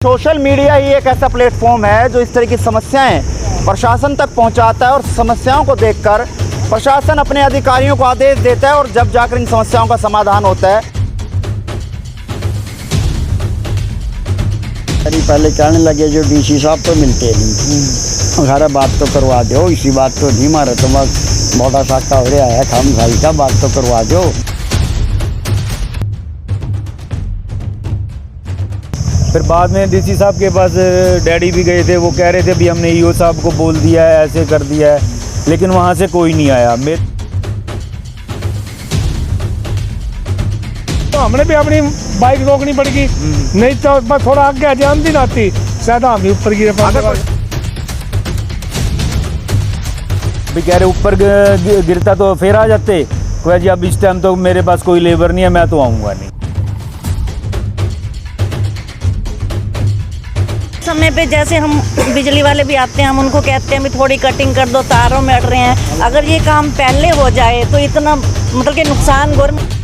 Social media ही एक ऐसा platform है जो इस तरह की समस्याएं प्रशासन तक पहुंचाता है और समस्याओं को देखकर प्रशासन अपने अधिकारियों को आदेश देता है और जब जाकर इन समस्याओं का समाधान होता है। पहले कहने लगे जो डीसी साहब तो मिलते नहीं, हमारा बात तो करवा दो, इसी बात तो नहीं मारे तो बस मोटा साका हो रहा है, खाम खाई का बात तो करवा दो। फिर बाद में डीसी साहब के पास डैडी भी गए थे, वो कह रहे थे भी हमने ईओ साहब को बोल दिया है, ऐसे कर दिया है, लेकिन वहाँ से कोई नहीं आया। तो हमने भी अपनी बाइक रोकनी पड़ेगी, नहीं तो बस थोड़ा आगे जान दी नाती शायद हम भी ऊपर गिरे भी कह रहे ऊपर गिरता तो फिर आ जाते। कह जी अब इस टाइम तो मेरे पास कोई लेबर नहीं है, मैं तो आऊँगा नहीं। समय पे जैसे हम बिजली वाले भी आते हैं, हम उनको कहते हैं भी थोड़ी कटिंग कर दो, तारों में अड़ रहे हैं। अगर ये काम पहले हो जाए तो इतना मतलब कि नुकसान गवर्नमेंट।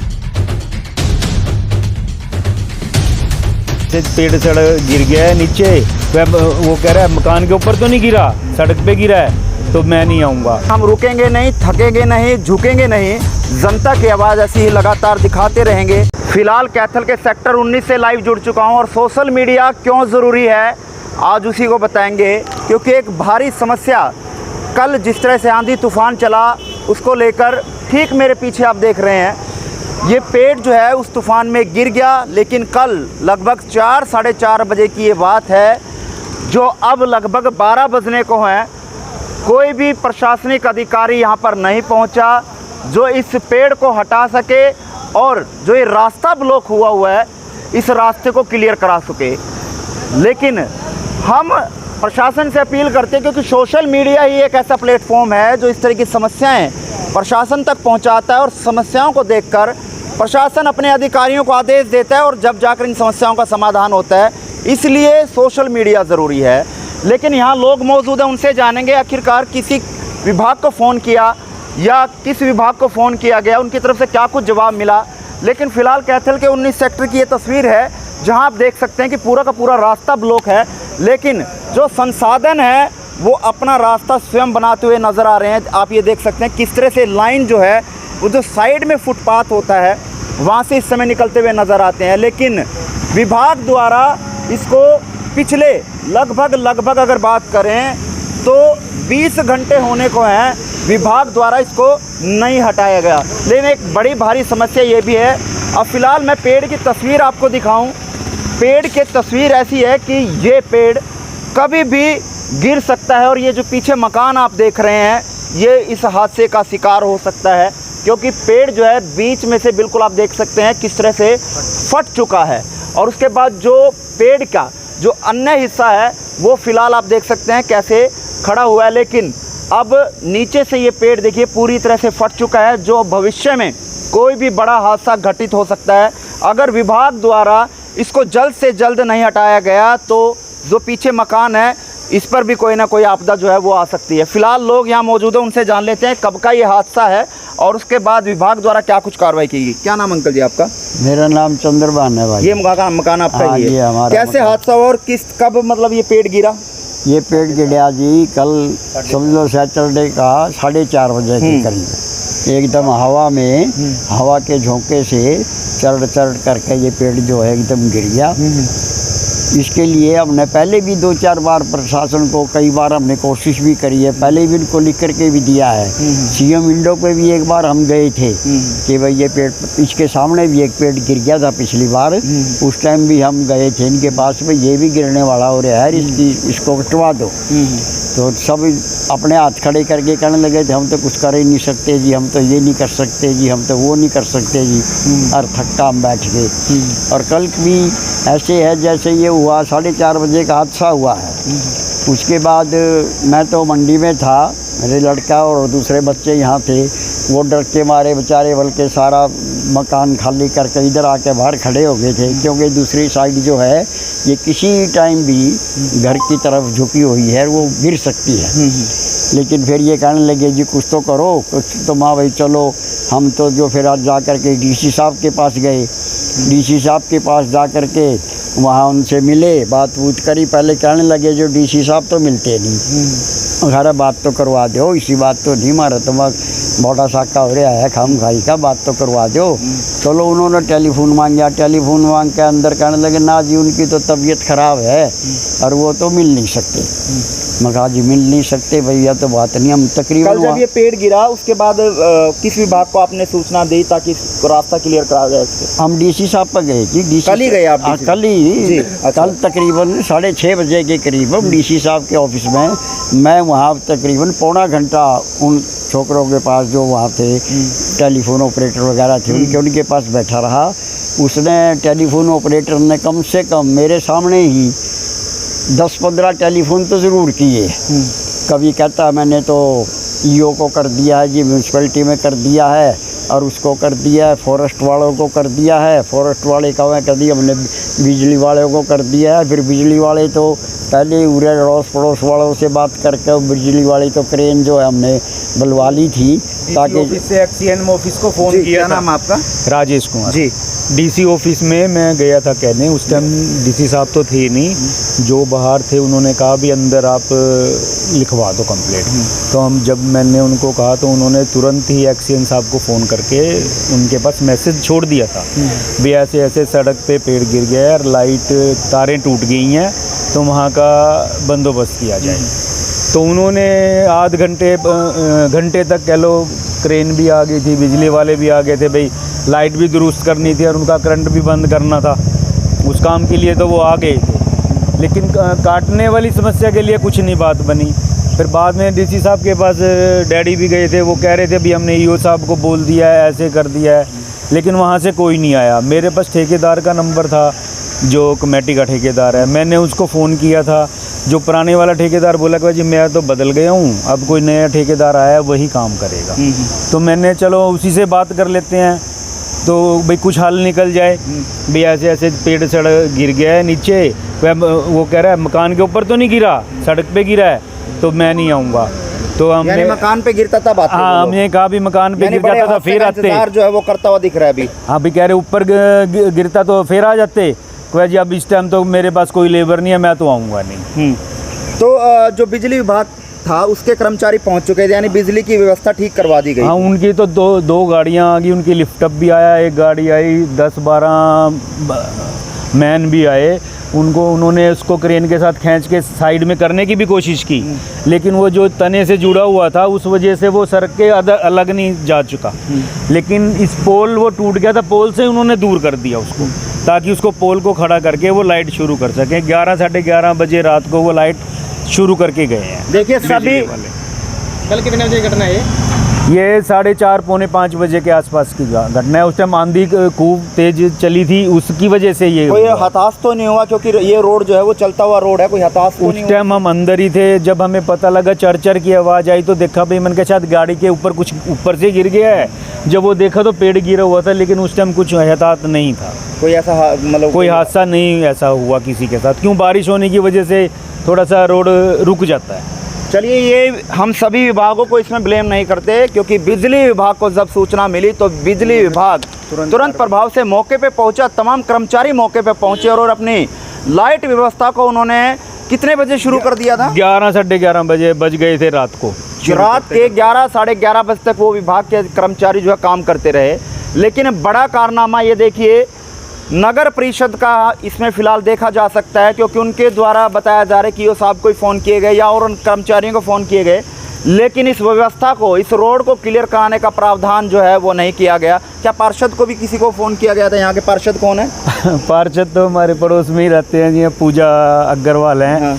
पेड़ सड़क गिर गया है नीचे, वो कह रहा है मकान के ऊपर तो नहीं गिरा, सड़क पे गिरा है, तो मैं नहीं आऊँगा। हम रुकेंगे नहीं, थकेंगे नहीं, झुकेंगे नहीं, जनता की आवाज़ ऐसी ही लगातार दिखाते रहेंगे। फिलहाल कैथल के सेक्टर 19 से लाइव जुड़ चुका हूं और सोशल मीडिया क्यों ज़रूरी है आज उसी को बताएंगे, क्योंकि एक भारी समस्या कल जिस तरह से आंधी तूफान चला उसको लेकर ठीक मेरे पीछे आप देख रहे हैं, ये पेड़ जो है उस तूफान में गिर गया। लेकिन कल लगभग 4 साढ़े 4 बजे की ये बात है, जो अब लगभग 12 बजने को हैं, कोई भी प्रशासनिक अधिकारी यहाँ पर नहीं पहुँचा जो इस पेड़ को हटा सके और जो ये रास्ता ब्लॉक हुआ है इस रास्ते को क्लियर करा सके। लेकिन हम प्रशासन से अपील करते हैं, क्योंकि सोशल मीडिया ही एक ऐसा प्लेटफॉर्म है जो इस तरह की समस्याएं प्रशासन तक पहुंचाता है और समस्याओं को देखकर प्रशासन अपने अधिकारियों को आदेश देता है और जब जाकर इन समस्याओं का समाधान होता है। इसलिए सोशल मीडिया ज़रूरी है। लेकिन यहाँ लोग मौजूद हैं, उनसे जानेंगे आखिरकार किसी विभाग को फ़ोन किया या किस विभाग को फ़ोन किया गया, उनकी तरफ से क्या कुछ जवाब मिला। लेकिन फ़िलहाल कैथल के 19 सेक्टर की ये तस्वीर है जहां आप देख सकते हैं कि पूरा का पूरा रास्ता ब्लॉक है, लेकिन जो संसाधन है वो अपना रास्ता स्वयं बनाते हुए नज़र आ रहे हैं। आप ये देख सकते हैं किस तरह से लाइन जो है वो जो साइड में फुटपाथ होता है वहाँ से इस समय निकलते हुए नज़र आते हैं। लेकिन विभाग द्वारा इसको पिछले लगभग अगर बात करें तो 20 घंटे होने को हैं, विभाग द्वारा इसको नहीं हटाया गया। लेकिन एक बड़ी भारी समस्या ये भी है। अब फ़िलहाल मैं पेड़ की तस्वीर आपको दिखाऊं। पेड़ की तस्वीर ऐसी है कि ये पेड़ कभी भी गिर सकता है और ये जो पीछे मकान आप देख रहे हैं ये इस हादसे का शिकार हो सकता है, क्योंकि पेड़ जो है बीच में से बिल्कुल आप देख सकते हैं किस तरह से फट चुका है। और उसके बाद जो पेड़ का जो अन्य हिस्सा है वो फ़िलहाल आप देख सकते हैं कैसे खड़ा हुआ है। लेकिन अब नीचे से ये पेड़ देखिए पूरी तरह से फट चुका है, जो भविष्य में कोई भी बड़ा हादसा घटित हो सकता है। अगर विभाग द्वारा इसको जल्द से जल्द नहीं हटाया गया तो जो पीछे मकान है इस पर भी कोई ना कोई आपदा जो है वो आ सकती है। फ़िलहाल लोग यहाँ मौजूद हैं, उनसे जान लेते हैं कब का ये हादसा है और उसके बाद विभाग द्वारा क्या कुछ कार्रवाई की गई। क्या नाम अंकल जी आपका? मेरा नाम चंद्रभान है भाई। ये मकान आपका ही है? ये हमारा। कैसे हादसा हुआ और कब मतलब ये पेड़ गिरा? ये पेड़ गिरा जी कल समझ लो सैटरडे का 4:30 बजे के करीब, एकदम हवा में, हवा के झोंके से चढ़ करके ये पेड़ जो है एकदम गिर गया। इसके लिए हमने पहले भी 2-4 बार प्रशासन को कई बार हमने कोशिश भी करी है, पहले भी इनको लिख करके भी दिया है। सीएम विंडो पे भी एक बार हम गए थे कि भाई ये पेड़, इसके सामने भी एक पेड़ गिर गया था पिछली बार, उस टाइम भी हम गए थे इनके पास में, ये भी गिरने वाला हो रहा है, इसको कटवा दो। तो सब अपने हाथ खड़े करके कहने लगे थे हम तो कुछ कर ही नहीं सकते जी, हम तो ये नहीं कर सकते जी, हम तो वो नहीं कर सकते जी, और थक्का हम बैठ गए। और कल भी ऐसे है जैसे ये हुआ 4:30 बजे का हादसा हुआ है। उसके बाद मैं तो मंडी में था, मेरे लड़का और दूसरे बच्चे यहाँ थे, वो डर के मारे बेचारे बल्कि सारा मकान खाली करके इधर आके बाहर खड़े हो गए थे, क्योंकि दूसरी साइड जो है ये किसी टाइम भी घर की तरफ झुकी हुई है, वो गिर सकती है। लेकिन फिर ये कहने लगे जी कुछ तो करो, कुछ तो माँ भाई चलो। हम तो जो फिर आज जा कर के डीसी साहब के पास गए, डीसी साहब के पास जा कर के वहाँ उनसे मिले, बात वूत करी। पहले कहने लगे जो डीसी साहब तो मिलते नहीं, अरे बात तो करवा दो, इसी बात तो नहीं मारा तो मोटा साका हो रहा है, खाम खाई का बात तो करवा दो। चलो उन्होंने टेलीफोन मांगा, टेलीफोन मांग के अंदर कहने लगे ना जी उनकी तो तबीयत ख़राब है और वो तो मिल नहीं सकते। मैं कहा जी मिल नहीं सकते भैया, तो बात नहीं। हम तकरीबन कल जब ये पेड़ गिरा उसके बाद किस विभाग को आपने सूचना दी ताकि इसको रास्ता क्लियर करा जाए इसके? हम डीसी साहब पर गए जी। डीसी कल ही गए आप? हाँ, कल जी, ही। अच्छा। कल तकरीबन 6:30 बजे के करीब हम डीसी साहब के ऑफिस में, मैं वहाँ तकरीबन पौना घंटा उन छोकरों के पास जो वहाँ थे टेलीफोन ऑपरेटर वगैरह थे उनके पास बैठा रहा। उसने टेलीफोन ऑपरेटर ने कम से कम मेरे सामने ही 10-15 टेलीफोन तो ज़रूर किए। कभी कहता मैंने तो ईओ को कर दिया है जी, म्यूनसिपैलिटी में कर दिया है, और उसको कर दिया है, फॉरेस्ट वालों को कर दिया है, फॉरेस्ट वाले का कर दिया, हमने बिजली वालों को कर दिया है। फिर बिजली वाले तो पहले उरे अड़ोस पड़ोस वालों से बात करके बिजली वाली तो क्रेन जो है हमने बुलवा ली थी ताकि ऑफिस से एक्सीएन ऑफिस को फ़ोन जी, किया क्या था। नाम आपका? राजेश कुमार जी। डीसी ऑफिस में मैं गया था कहने, उस टाइम डीसी साहब तो थे नहीं, जो बाहर थे उन्होंने कहा भी अंदर आप लिखवा दो कंप्लेंट। तो हम जब मैंने उनको कहा तो उन्होंने तुरंत ही एक्सीएन साहब को फ़ोन करके उनके पास मैसेज छोड़ दिया था भी ऐसे ऐसे सड़क पे पेड़ गिर गया है और लाइट तारें टूट गई हैं, तो वहाँ का बंदोबस्त किया जाए। तो उन्होंने आध घंटे तक कह लो, क्रेन भी आ गई थी, बिजली वाले भी आ गए थे, भाई लाइट भी दुरुस्त करनी थी और उनका करंट भी बंद करना था। उस काम के लिए तो वो आ गए थे, लेकिन काटने वाली समस्या के लिए कुछ नहीं बात बनी। फिर बाद में डीसी साहब के पास डैडी भी गए थे, वो कह रहे थे भी हमने ईओ साहब को बोल दिया है, ऐसे कर दिया है, लेकिन वहाँ से कोई नहीं आया। मेरे पास ठेकेदार का नंबर था, जो कमेटी का ठेकेदार है, मैंने उसको फ़ोन किया था। जो पुराने वाला ठेकेदार बोला कि जी मैं तो बदल गया हूँ, अब कोई नया ठेकेदार आया वही काम करेगा। तो मैंने चलो उसी से बात कर लेते हैं, तो भाई कुछ हल निकल जाए। भाई ऐसे ऐसे पेड़ सड़क गिर गया है नीचे, वो कह रहा है मकान के ऊपर तो नहीं गिरा, सड़क पे गिरा है, तो मैं नहीं आऊँगा। तो हमने मकान पे गिरता था बात? हाँ, हमने कहा भी मकान पे गिर जाता था फिर आते, जो है वो करता हुआ दिख रहा है अभी। हाँ भी कह रहे ऊपर गिरता तो फिर आ जाते। कहा जी अब इस टाइम तो मेरे पास कोई लेबर नहीं है, मैं तो आऊँगा नहीं। तो जो बिजली विभाग था उसके कर्मचारी पहुंच चुके थे, यानी बिजली की व्यवस्था ठीक करवा दी गई? हाँ, उनकी तो दो गाड़ियाँ आ गई, उनकी लिफ्टअप भी आया, एक गाड़ी आई, 10-12 मैन भी आए। उन्होंने उसको क्रेन के साथ खींच के साइड में करने की भी कोशिश की, लेकिन वो जो तने से जुड़ा हुआ था उस वजह से वो सड़क के अलग नहीं जा चुका। लेकिन इस पोल वो टूट गया था, पोल से उन्होंने दूर कर दिया उसको, ताकि उसको पोल को खड़ा करके वो लाइट शुरू कर सकें। 11-11:30 बजे रात को वो लाइट शुरू करके गए हैं। देखिए सभी, कल कितने बजे घटना है ये 4:30-5 बजे के आसपास की घटना है। उस टाइम आंधी खूब तेज चली थी, उसकी वजह से ये कोई हताहत तो नहीं हुआ? क्योंकि ये रोड जो है वो चलता हुआ रोड है, कोई हताहत तो नहीं हुआ? उस टाइम हम अंदर ही थे, जब हमें पता लगा चरचर की आवाज़ आई तो देखा भाई, मैंने कहा शायद गाड़ी के ऊपर कुछ ऊपर से गिर गया है। जब वो देखा तो पेड़ गिरा हुआ था, लेकिन उस टाइम कुछ हताहत नहीं था, कोई ऐसा मतलब कोई हादसा नहीं ऐसा हुआ किसी के साथ। क्यों, बारिश होने की वजह से थोड़ा सा रोड रुक जाता है। चलिए, ये हम सभी विभागों को इसमें ब्लेम नहीं करते, क्योंकि बिजली विभाग को जब सूचना मिली तो बिजली विभाग तुरंत प्रभाव से मौके पे पहुंचा। तमाम कर्मचारी मौके पे पहुंचे और अपनी लाइट व्यवस्था को उन्होंने कितने बजे शुरू कर दिया था? 11-11:30 बजे बज गए थे रात को। रात के 11-11:30 बजे तक वो विभाग के कर्मचारी जो है काम करते रहे। लेकिन बड़ा कारनामा ये देखिए, नगर परिषद का इसमें फ़िलहाल देखा जा सकता है, क्योंकि उनके द्वारा बताया जा रहा है कि वो साहब को फ़ोन किए गए या और उन कर्मचारियों को फ़ोन किए गए, लेकिन इस व्यवस्था को, इस रोड को क्लियर कराने का प्रावधान जो है वो नहीं किया गया। क्या पार्षद को भी किसी को फ़ोन किया गया था? यहाँ के पार्षद कौन है? पार्षद तो हमारे पड़ोस में ही रहते हैं जी, पूजा अग्रवाल हैं। हाँ।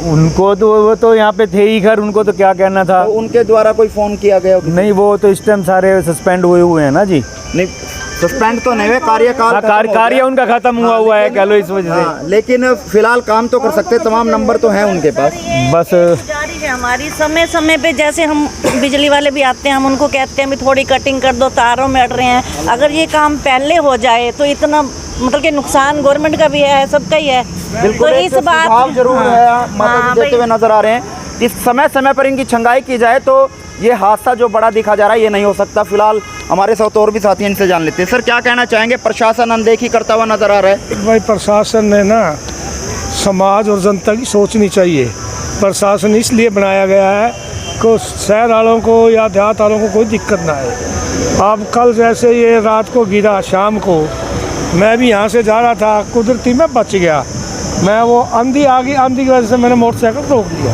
उनको तो वो तो यहाँ पे थे ही घर, उनको तो क्या कहना था। तो उनके द्वारा कोई फ़ोन किया गया? नहीं, वो तो इस टाइम सारे सस्पेंड हुए हैं ना जी। नहीं, सस्पेंड तो नहीं हुए, कार्यकाल कार्य उनका खत्म हुआ है, कह लो इस वजह से। लेकिन फिलहाल काम तो कर सकते, तमाम नंबर तो हैं उनके पास। बस जारी है हमारी, समय समय पे जैसे हम बिजली वाले भी आते हैं, हम उनको कहते हैं भी थोड़ी कटिंग कर दो, तारों में अड़ रहे हैं। अगर ये काम पहले हो जाए तो इतना मतलब कि नुकसान गवर्नमेंट का भी है, सबका ही है। बिल्कुल, तो इस बात जरूर है, माता जी देते हुए नजर आ रहे हैं। कि समय समय पर इनकी छंगाई की जाए तो ये हादसा जो बड़ा दिखा जा रहा है ये नहीं हो सकता। फिलहाल हमारे साथ और भी साथी हैं, इनसे जान लेते हैं। सर क्या कहना चाहेंगे, प्रशासन अनदेखी करता हुआ नजर आ रहा है? भाई प्रशासन ने ना समाज और जनता की सोचनी चाहिए। प्रशासन इसलिए बनाया गया है कि शहर वालों को या देहात वालों को कोई दिक्कत ना आए। अब कल जैसे ये रात को गिरा, शाम को मैं भी यहाँ से जा रहा था, कुदरती मैं बच गया। मैं वो आंधी आ गई, आंधी की वजह से मैंने मोटरसाइकिल रोक लिया,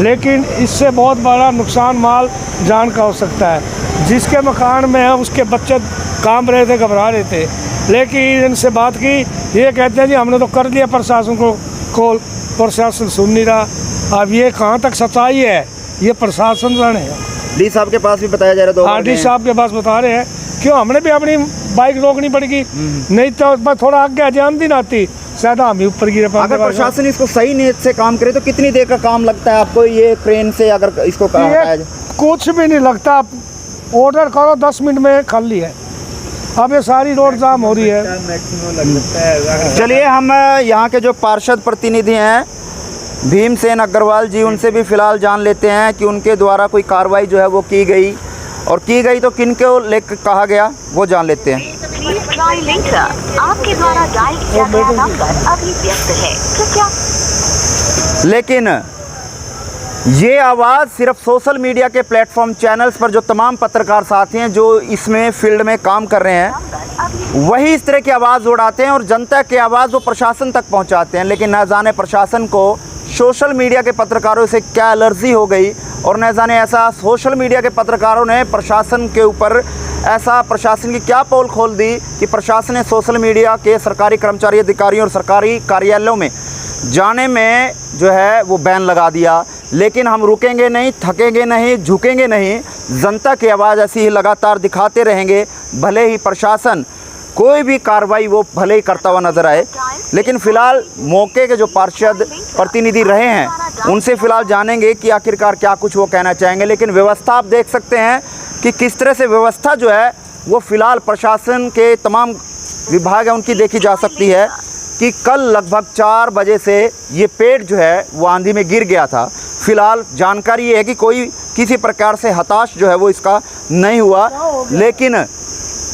लेकिन इससे बहुत बड़ा नुकसान माल जान का हो सकता है। जिसके मकान में है उसके बच्चे कांप रहे थे, घबरा रहे थे, लेकिन इनसे बात की, ये कहते हैं जी हमने तो कर लिया प्रशासन को कॉल, प्रशासन सुन नहीं रहा। अब ये कहाँ तक सच्चाई है ये प्रशासन जाने। डी साहब के पास भी बताया जा रहा है, हाँ डी साहब के पास बता रहे हैं, क्यों हमने भी अपनी बाइक रोकनी पड़ेगी, नहीं तो बस थोड़ा आगे जान दी आती शायद हम ही ऊपर गिरे। अगर प्रशासन इसको सही नीयत से काम करे तो कितनी देर का काम लगता है आपको ये क्रेन से अगर इसको हटाया जाए? कुछ भी नहीं लगता, ऑर्डर करो 10 मिनट में खाली है। अब ये सारी रोड जाम हो रही है। चलिए हम यहाँ के जो पार्षद प्रतिनिधि हैं भीमसेन अग्रवाल जी, उनसे भी फिलहाल जान लेते हैं कि उनके द्वारा कोई कार्रवाई जो है वो की गई, और की गई तो किन को लेकर कहा गया वो जान लेते हैं। आपके द्वारा डायल किया गया नंबर अभी व्यस्त है, कृपया। लेकिन ये आवाज़ सिर्फ सोशल मीडिया के प्लेटफॉर्म चैनल्स पर जो तमाम पत्रकार साथी हैं जो इसमें फील्ड में काम कर रहे हैं वही इस तरह की आवाज़ उड़ाते हैं और जनता की आवाज़ वो प्रशासन तक पहुंचाते हैं। लेकिन न जाने प्रशासन को सोशल मीडिया के पत्रकारों से क्या एलर्जी हो गई, और न जाने ऐसा सोशल मीडिया के पत्रकारों ने प्रशासन के ऊपर ऐसा प्रशासन की क्या पोल खोल दी कि प्रशासन ने सोशल मीडिया के सरकारी कर्मचारी, अधिकारियों और सरकारी कार्यालयों में जाने में जो है वो बैन लगा दिया। लेकिन हम रुकेंगे नहीं, थकेंगे नहीं, झुकेंगे नहीं, जनता की आवाज़ ऐसी ही लगातार दिखाते रहेंगे, भले ही प्रशासन कोई भी कार्रवाई वो भले ही करता हुआ नजर आए। लेकिन फ़िलहाल मौके के जो पार्षद प्रतिनिधि रहे हैं उनसे फ़िलहाल जानेंगे कि आखिरकार क्या कुछ वो कहना चाहेंगे। लेकिन व्यवस्था आप देख सकते हैं कि किस तरह से व्यवस्था जो है वो फ़िलहाल प्रशासन के तमाम विभाग है उनकी देखी जा सकती है कि कल लगभग 4 बजे से ये पेड़ जो है वो आंधी में गिर गया था। फ़िलहाल जानकारी ये है कि कोई किसी प्रकार से हताश जो है वो इसका नहीं हुआ, लेकिन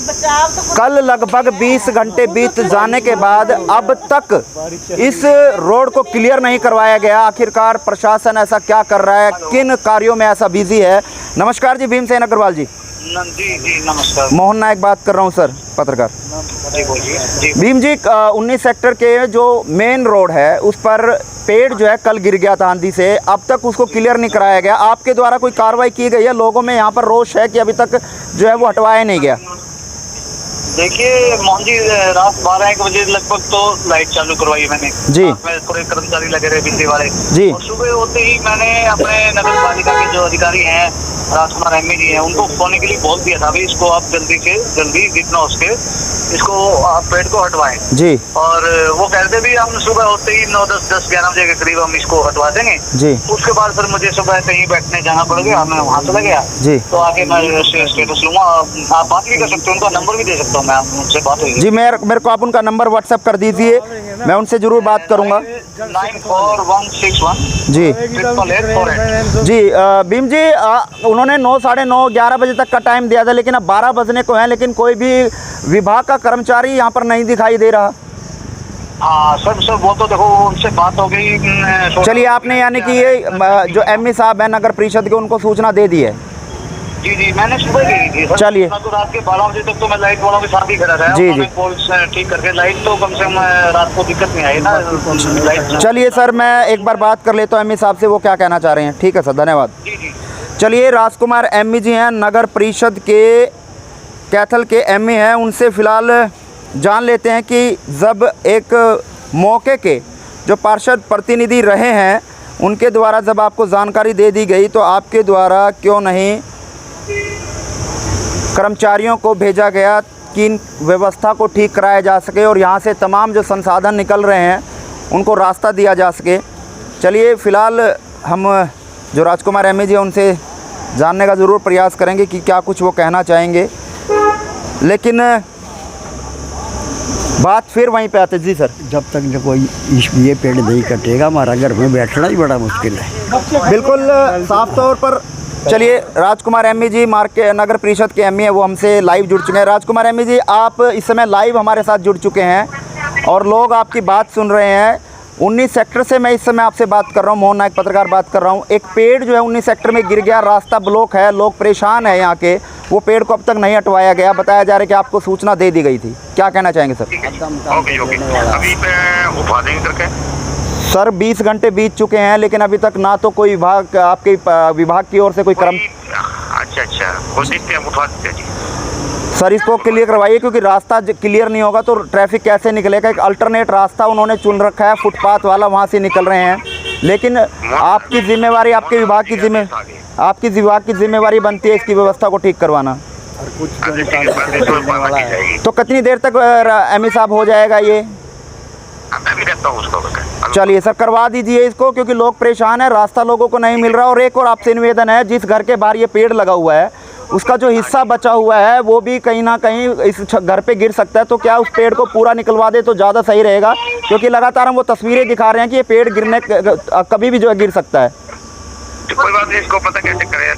कल लगभग 20 घंटे बीत जाने के बाद अब तक इस रोड को क्लियर नहीं करवाया गया। आखिरकार प्रशासन ऐसा क्या कर रहा है, किन कार्यों में ऐसा बिजी है? नमस्कार जी, भीमसेन अग्रवाल जी। जी नमस्कार। मोहन नायक बात कर रहा हूँ सर, पत्रकार। जी बोलिए। जी भीम जी, 19 सेक्टर के जो मेन रोड है उस पर पेड़ जो है कल गिर गया था आंधी से, अब तक उसको क्लियर नहीं कराया गया। आपके द्वारा कोई कार्रवाई की गई है? लोगों में यहाँ पर रोष है कि अभी तक जो है वो हटवाया नहीं गया। देखिए मोहन जी, रात 12-1 बजे लगभग तो लाइट चालू करवाई मैंने जी। में पूरे कर्मचारी लगे रहे बिजली वाले जी। और सुबह होते ही मैंने अपने नगर पालिका के जो अधिकारी हैं, राजकुमार एमए जी हैं, उनको खोलने के लिए बोल दिया था, भाई इसको आप जल्दी से जल्दी जितना हो सके इसको आप पेड़ को हटवाएं जी। और वो कहते भी हम सुबह होते ही 9-10-11 बजे के करीब हम इसको हटवा देंगे जी। उसके बाद फिर मुझे सुबह कहीं बैठने जाना पड़ गया, मैं वहाँ चला गया जी। तो आगे मैं स्टेटस लूँगा, आप बात भी कर सकते हो, उनका नंबर भी दे सकता हूँ मैं, उनसे बात हुई जी। मेरे को आप उनका नंबर व्हाट्सएप कर दीजिए, मैं उनसे ज़रूर बात करूँगा। 94161 जी 88848। जी। भीम जी, उन्होंने 9, साढ़े 9, 11 बजे तक का टाइम दिया था, लेकिन अब 12 बजने को है, लेकिन कोई भी विभाग का कर्मचारी यहाँ पर नहीं दिखाई दे रहा। हाँ सर वो तो देखो उनसे बात हो गई। चलिए, आपने यानी कि ये जो एमए साहब है नगर परिषद के, उनको सूचना दे दी है? जी जी, मैंने सुबह दे दी थी सर। चलिए। तो रात के 12 बजे तक तो मैं लाइट वालों के साथ ही खड़ा रहा। जी जी। पोल ठीक करके लाइट तो कम से कम रात को दिक्कत नहीं आई ना लाइट। चलिए सर, मैं एक बार बात कर लेता हूँ एमए साहब से, वो क्या कहना चाह रहे हैं। ठीक है सर, धन्यवाद। जी जी। चलिए, राजकुमार एमए जी हैं, नगर परिषद के कैथल के एमए हैं, उनसे फ़िलहाल जान लेते हैं कि जब एक मौके के जो पार्षद प्रतिनिधि रहे हैं उनके द्वारा जब आपको जानकारी दे दी गई तो आपके द्वारा क्यों नहीं कर्मचारियों को भेजा गया कि इन व्यवस्था को ठीक कराया जा सके और यहाँ से तमाम जो संसाधन निकल रहे हैं उनको रास्ता दिया जा सके। चलिए, फ़िलहाल हम जो राजकुमार एमए जी हैं उनसे जानने का ज़रूर प्रयास करेंगे कि क्या कुछ वो कहना चाहेंगे। लेकिन बात फिर वहीं पे आते जी सर। जब तक जो कोई ये पेड़ नहीं कटेगा हमारा घर में बैठना ही बड़ा मुश्किल है। बिल्कुल साफ तौर पर। चलिए, राजकुमार एमई जी नगर परिषद के एमई है, वो हमसे लाइव जुड़ चुके हैं। राजकुमार एमई जी, आप इस समय लाइव हमारे साथ जुड़ चुके हैं और लोग आपकी बात सुन रहे हैं। 19 सेक्टर से मैं इस समय आपसे बात कर रहा हूँ, मोहन नायक पत्रकार बात कर रहा हूँ। एक पेड़ जो है 19 सेक्टर में गिर गया, रास्ता ब्लॉक है, लोग परेशान है यहाँ के। वो पेड़ को अब तक नहीं हटवाया गया, बताया जा रहा है कि आपको सूचना दे दी गई थी। क्या कहना चाहेंगे सर? ओके अभी मैं उठवा देंगे करके सर 20 घंटे बीत चुके हैं, लेकिन अभी तक ना तो कोई विभाग, आपके विभाग की ओर से कोई क्रम। अच्छा वो देखते हैं, उठवा देते हैं जी। सर इसको क्लियर करवाइए, क्योंकि रास्ता क्लियर नहीं होगा तो ट्रैफिक कैसे निकलेगा। एक अल्टरनेट रास्ता उन्होंने चुन रखा है, फुटपाथ वाला, वहाँ से निकल रहे हैं। लेकिन आपकी जिम्मेवारी, आपके विभाग की जिम्मेवारी बनती है इसकी व्यवस्था को ठीक करवाना। तो कितनी देर तक एमई साहब हो जाएगा ये? मैं भी रहता हूँ उसको। चलिए सर, करवा दीजिए इसको, क्योंकि लोग परेशान है, रास्ता लोगों को नहीं मिल रहा। और एक और आपसे निवेदन है, जिस घर के बाहर ये पेड़ लगा हुआ है उसका जो हिस्सा बचा हुआ है वो भी कहीं ना कहीं इस घर पे गिर सकता है। तो क्या उस पेड़ को पूरा निकलवा दे तो ज़्यादा सही रहेगा, क्योंकि लगातार हम वो तस्वीरें दिखा रहे हैं कि ये पेड़ गिरने कभी भी जो है गिर सकता है। कोई बात नहीं, इसको पता कैसे करें,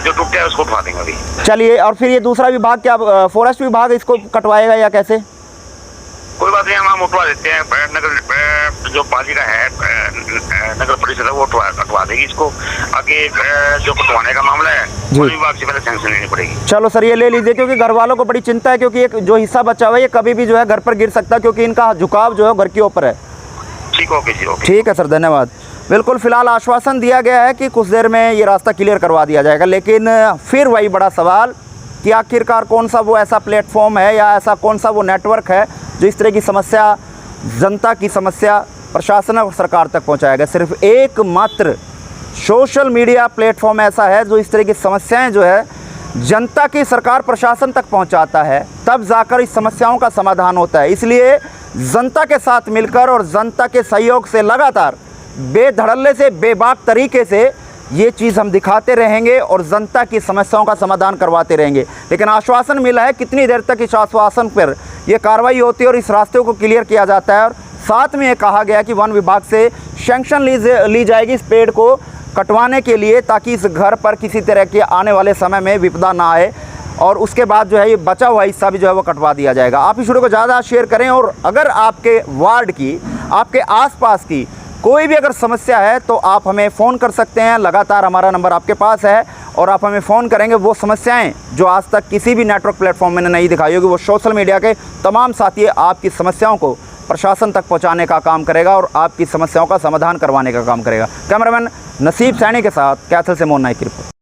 जो टूटे है उसको उठवा देंगे अभी। चलिए, और फिर ये दूसरा विभाग, क्या फॉरेस्ट विभाग इसको कटवाएगा या कैसे? कोई बात नहीं, हम उठवा देते हैं। नगर जो पालिका है, नगर परिषद है, वो कटवा देगी इसको। आगे जो कटवाने का मामला है वो विभाग से पहले सैंक्शन लेनी पड़ेगी। चलो सर, ये ले लीजिए, क्योंकि घर वालों को बड़ी चिंता है, क्योंकि एक जो हिस्सा बचा हुआ है ये कभी भी जो है घर पर गिर सकता है, क्योंकि इनका झुकाव जो है घर के ऊपर है। ठीक, ओके जी, ओके। ठीक है सर, धन्यवाद। बिल्कुल, फिलहाल आश्वासन दिया गया है कि कुछ देर में ये रास्ता क्लियर करवा दिया जाएगा, लेकिन फिर वही बड़ा सवाल कि आखिरकार कौन सा वो ऐसा प्लेटफॉर्म है या ऐसा कौन सा वो नेटवर्क है जो इस तरह की समस्या, जनता की समस्या प्रशासन और सरकार तक पहुंचाएगा। सिर्फ एकमात्र सोशल मीडिया प्लेटफॉर्म ऐसा है जो इस तरह की समस्याएं जो है जनता की सरकार प्रशासन तक पहुंचाता है, तब जाकर इस समस्याओं का समाधान होता है। इसलिए जनता के साथ मिलकर और जनता के सहयोग से लगातार बेधड़ल्ले से, बेबाक तरीके से ये चीज़ हम दिखाते रहेंगे और जनता की समस्याओं का समाधान करवाते रहेंगे। लेकिन आश्वासन मिला है, कितनी देर तक इस आश्वासन पर यह कार्रवाई होती है और इस रास्ते को क्लियर किया जाता है। और साथ में ये कहा गया कि वन विभाग से सैंक्शन ली जाएगी इस पेड़ को कटवाने के लिए, ताकि इस घर पर किसी तरह के आने वाले समय में विपदा ना आए। और उसके बाद जो है ये बचा हुआ हिस्सा भी जो है वो कटवा दिया जाएगा। आप इस वीडियो को ज़्यादा शेयर करें, और अगर आपके वार्ड की, आपके आसपास की कोई भी अगर समस्या है तो आप हमें फ़ोन कर सकते हैं। लगातार हमारा नंबर आपके पास है और आप हमें फ़ोन करेंगे। वो समस्याएं जो आज तक किसी भी नेटवर्क प्लेटफॉर्म में नहीं दिखाई होगी, वो सोशल मीडिया के तमाम साथी आपकी समस्याओं को प्रशासन तक पहुंचाने का काम करेगा और आपकी समस्याओं का समाधान करवाने का काम करेगा। कैमरामैन नसीब सैनी के साथ कैथल से मोहन नायक की रिपोर्ट।